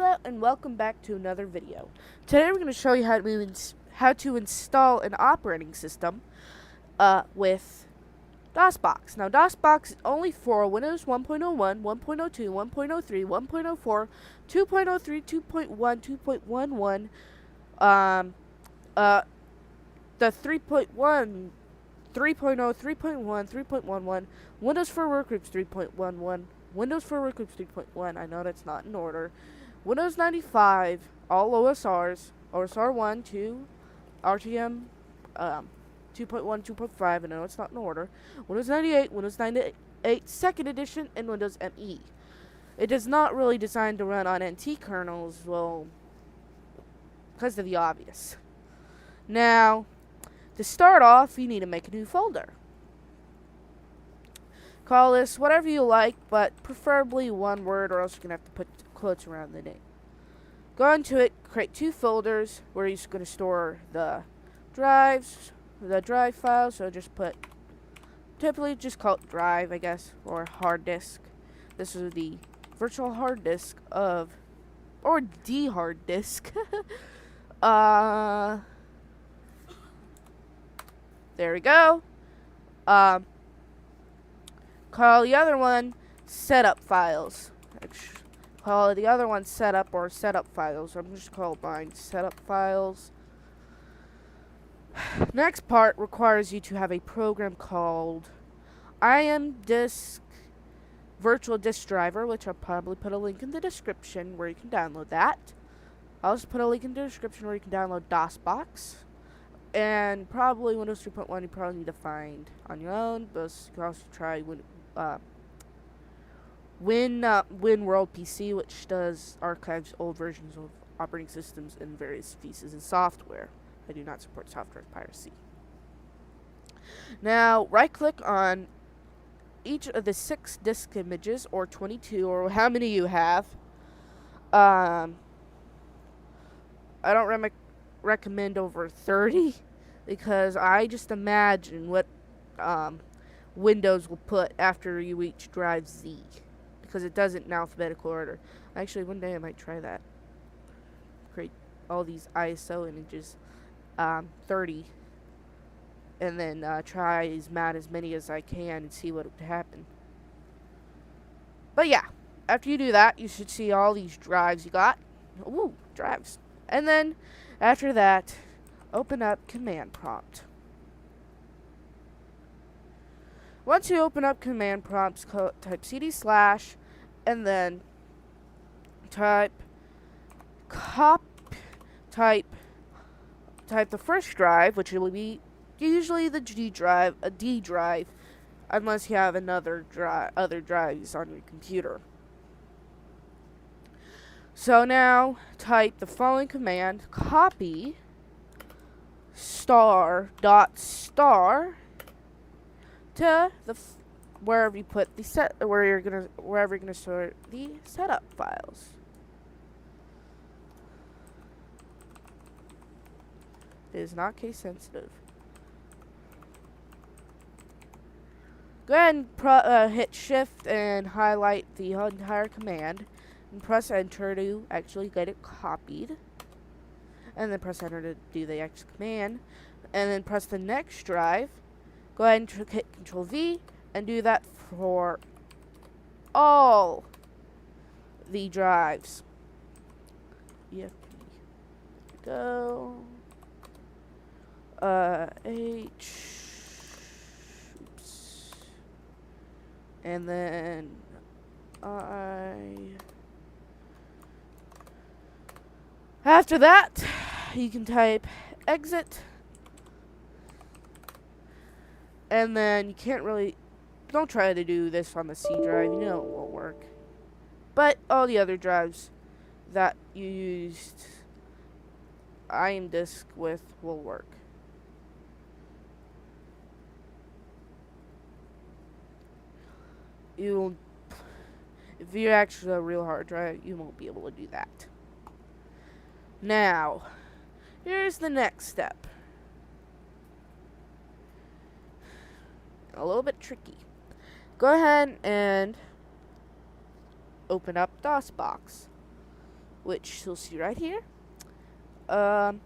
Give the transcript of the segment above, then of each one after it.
Hello and welcome back to another video. Today we're going to show you how to install an operating system with dosbox. Now dosbox is only for Windows 1.01, 1.02, 1.03, 1.04, 2.03, 2.1, 2.11, the 3.1, 3.0, 3.1, 3.11, Windows for Workgroups 3.11, Windows for Workgroups 3.1, I know that's not in order, Windows 95, all OSRs, OSR 1, 2, RTM 2.1, 2.5, I know it's not in order, Windows 98, Windows 98 2nd Edition, and Windows ME. It is not really designed to run on NT kernels, well, because of the obvious. Now, to start off, you need to make a new folder. Call this whatever you like, but preferably one word, or else you're going to have to put quotes around the name. Go into it, create two folders where you're going to store the drives, the drive files. So typically just call it drive, I guess, or hard disk. This is the virtual hard disk or the hard disk. There we go. Call the other one setup files. Call the other one setup or setup files. I'm just calling mine setup files. Next part requires you to have a program called IMDisk Virtual Disk Driver, which I'll probably put a link in the description where you can download that. I'll also put a link in the description where you can download DOSBox. And probably Windows 3.1 you probably need to find on your own, but you can also try WinWorld PC, which does archives old versions of operating systems and various pieces of software. I do not support software piracy. Now, right-click on each of the 6 disk images, or 22, or how many you have. I don't recommend over 30 because I just imagine what Windows will put after you reach drive Z, because it does it in alphabetical order. Actually, one day I might try that. Create all these ISO images, 30, and then try as many as I can and see what would happen. But yeah, after you do that, you should see all these drives you got. Ooh, drives. And then, after that, open up command prompt. Once you open up command prompts, type cd/, and then type the first drive, which will be usually the D drive, unless you have other drives on your computer. So now, type the following command: copy *.* to wherever you put wherever you're gonna store the setup files. It is not case sensitive. Go ahead and hit Shift and highlight the entire command, and press Enter to actually get it copied. And then press Enter to do the next command. And then press the next drive. Go ahead and hit Control V and do that for all the drives. Yep. Go. Oops. And then after that, you can type exit, and then don't try to do this on the C drive, you know it won't work. But all the other drives that you used IMDisk with will work. If you're actually a real hard drive, you won't be able to do that. Now, here's the next step. A little bit tricky. Go ahead and open up DOSBox. which you'll see right here. Um,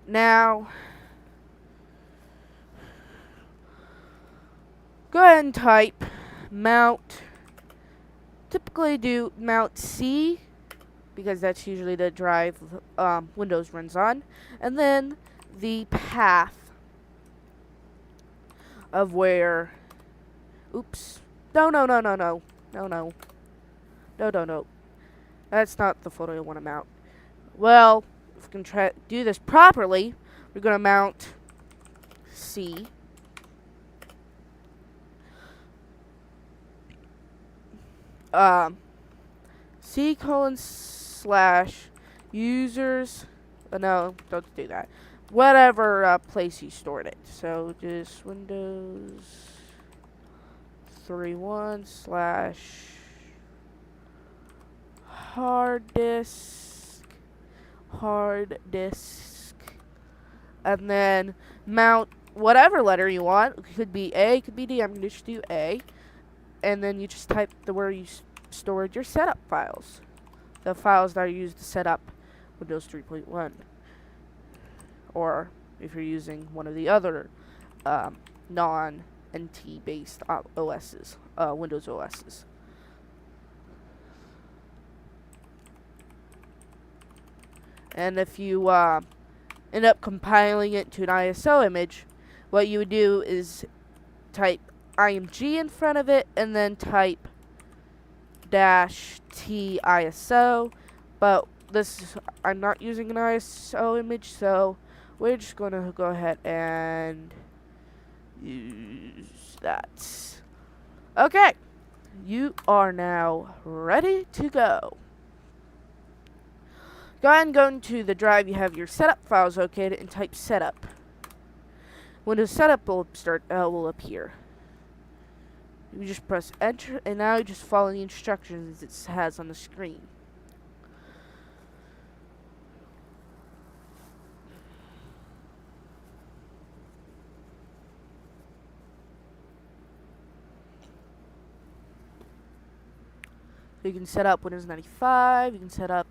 Now, go ahead and type mount. Typically do mount C, because that's usually the drive Windows runs on. And then the path of where, oops, no, that's not the photo I want to mount. Well, if we can try to do this properly, we're going to mount C. C:/users. No, don't do that. Whatever place you stored it. So just Windows 3.1/hard disk, and then mount whatever letter you want. It could be A, it could be D. I'm going to just do A, and then you just type where you stored your setup files, the files that are used to set up Windows 3.1, or if you're using one of the other non-NT based OSs, Windows OSs. And if you end up compiling it to an ISO image, what you would do is type img in front of it and then type -t ISO. But I'm not using an ISO image, so we're just going to go ahead and use that. Okay, you are now ready to go. Go ahead and go into the drive you have your setup files located and type setup. Windows setup will appear. You just press enter, and now you just follow the instructions it has on the screen. So you can set up Windows 95, you can set up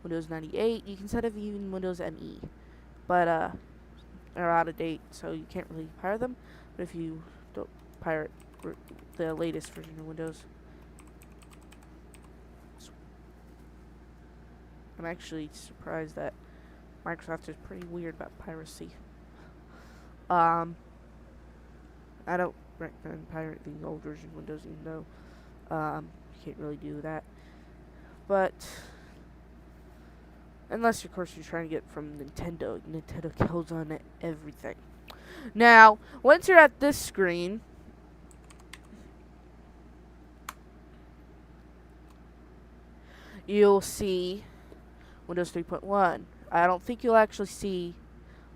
Windows 98, you can set up even Windows ME, but they're out of date, so you can't really pirate them. But if you don't pirate the latest version of Windows, I'm actually surprised that Microsoft is pretty weird about piracy. I don't recommend pirating the old version of Windows, even though you can't really do that. But unless, of course, you're trying to get from Nintendo. Nintendo kills on everything. Now, once you're at this screen, you'll see Windows 3.1. I don't think you'll actually see,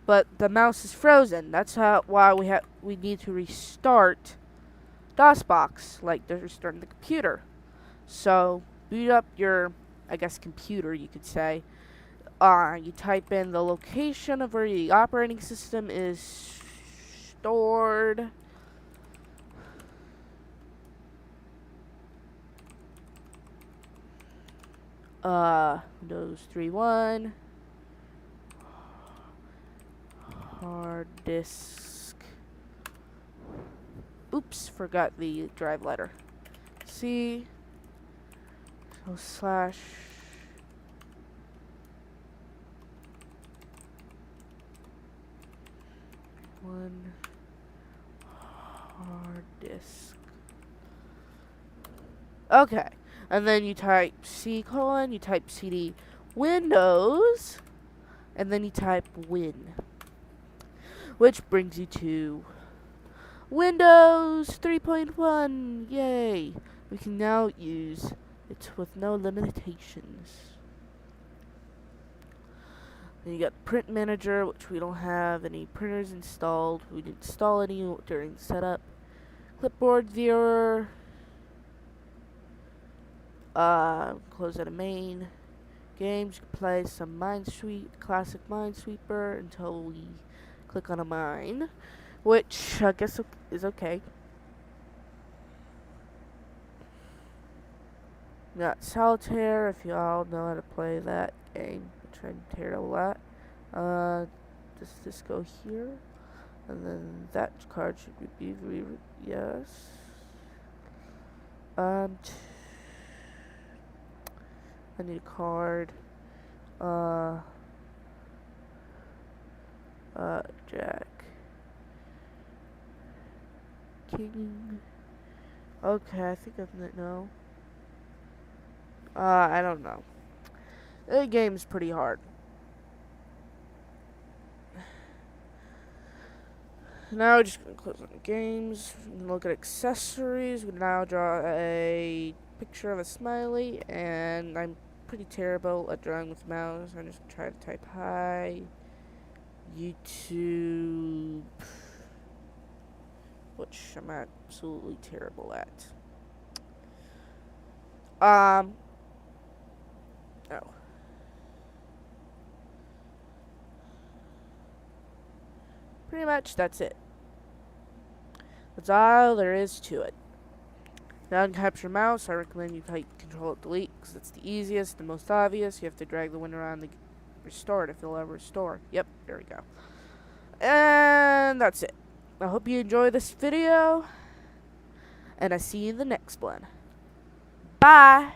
but the mouse is frozen. That's why we need to restart DOSBox, like they're restarting the computer. So boot up your, I guess, computer, you could say. You type in the location of where the operating system is stored. Windows 3.1 hard disk. Oops, forgot the drive letter. C. So slash one hard disk. Okay, and then you type C:, you type CD Windows, and then you type Win, which brings you to Windows 3.1. Yay! We can now use it with no limitations. Then you got Print Manager, which we don't have any printers installed. We didn't install any during setup. Clipboard Viewer. Close out of main. Games, you can play some classic Minesweeper until we click on a mine, which I guess is okay. We got Solitaire, if you all know how to play that game, which I'm terrible at. Does this go here? And then that card should be yes. I need a card. Jack. King. Okay, I think I'm gonna know. I don't know. The game's pretty hard. Now we're just gonna close on games. We're gonna look at accessories. We now draw a picture of a smiley, and I'm pretty terrible at drawing with mouse. I'm just gonna try to type hi YouTube, which I'm absolutely terrible at. Oh. Pretty much that's it. That's all there is to it. Now to capture mouse, I recommend you type Control Delete because it's the easiest, the most obvious. You have to drag the window around to restore it if it'll ever restore. Yep, there we go. And that's it. I hope you enjoy this video, and I see you in the next one. Bye!